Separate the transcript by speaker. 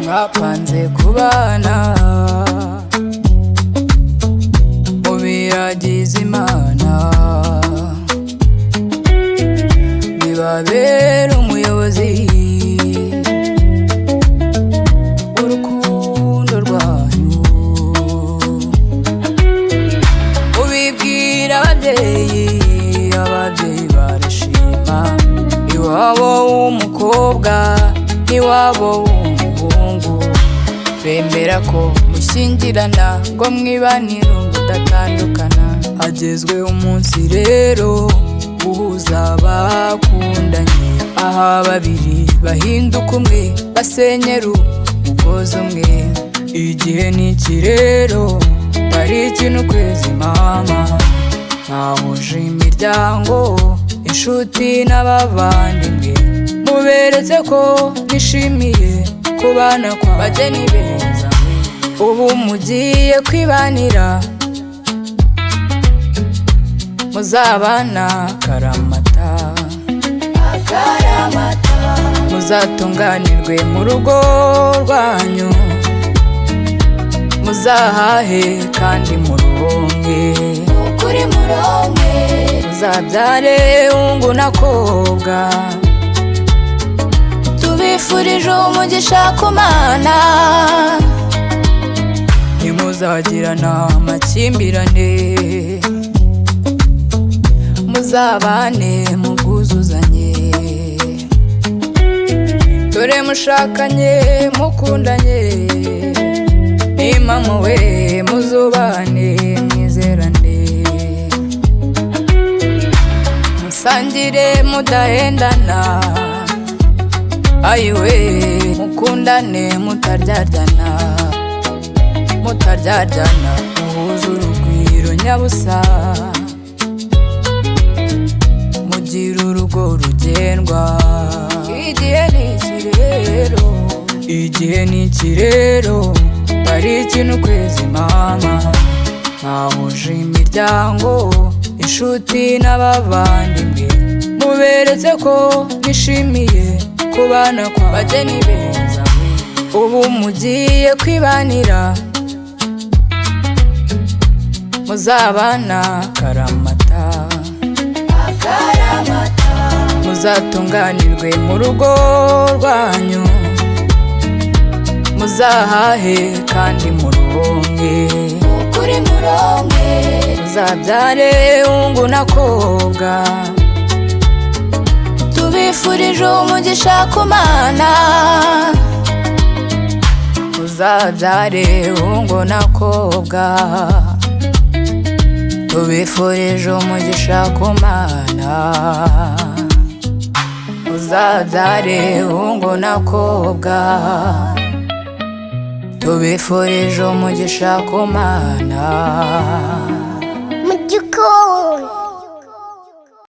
Speaker 1: Mwapanze kubana mubiragiza Imana, bibabera umuyobozi w'urukundo rwanyu. Mubibwira ababyeyi, ababyeyi barashima. Iwabo w'umukobwa n'iwabo w'umuhungu bemera ko mushyingirana ngo mwibanire mudatandukana. Hagezwe umunsi rero uhuza abakundanye, aha babiri bahinduka umwe, basenyera umugozi umwe. Igihe ni iki rero, tariki n'ukwezi mama, mwahuje imiryango, inshuti n'abavandimwe, muberetse ko nishimiye kubana kw'abageni beza. Ubu mugiye kwibanira, muzabana akaramata, muzatunganirwe mu rugo rwanyu, muzahahe kandi muronke, ukuri muronke, muzabyare hungu na kobwa. Tubifurije umugisha ku Mana, ntimuzagirana amakimbirane, muzabane mu bwuzuzanye. Dore mushakanye mukundanye, nimama we muzubane mwizerane, musangire mudahendana, ayiwe mukundane mutaryarjana, mutaryarjana, muhuze urugwiro nyabusa, mugira urugo rugendwa. Igihe ni iki rero, igihe ni iki rero, tariki n'ukwezi mama, mwahuje imiryango, inshuti n'abavandimwe, muberetse ko nishimiye kubana kw'abageni beza. Ubu mugiye kwibanira, muzabana akaramata, muzatunganirwe mu rugo rwanyu, muzahahe kandi muronke, ukuri muronke, muzabyare hungu na kobwa. Tubifurije umugisha ku Mana, muzabyare hungu na kobwa. Tubifurije umugisha ku Mana, muzabyare hungu na kobwa. Tubifurije umugisha ku Mana.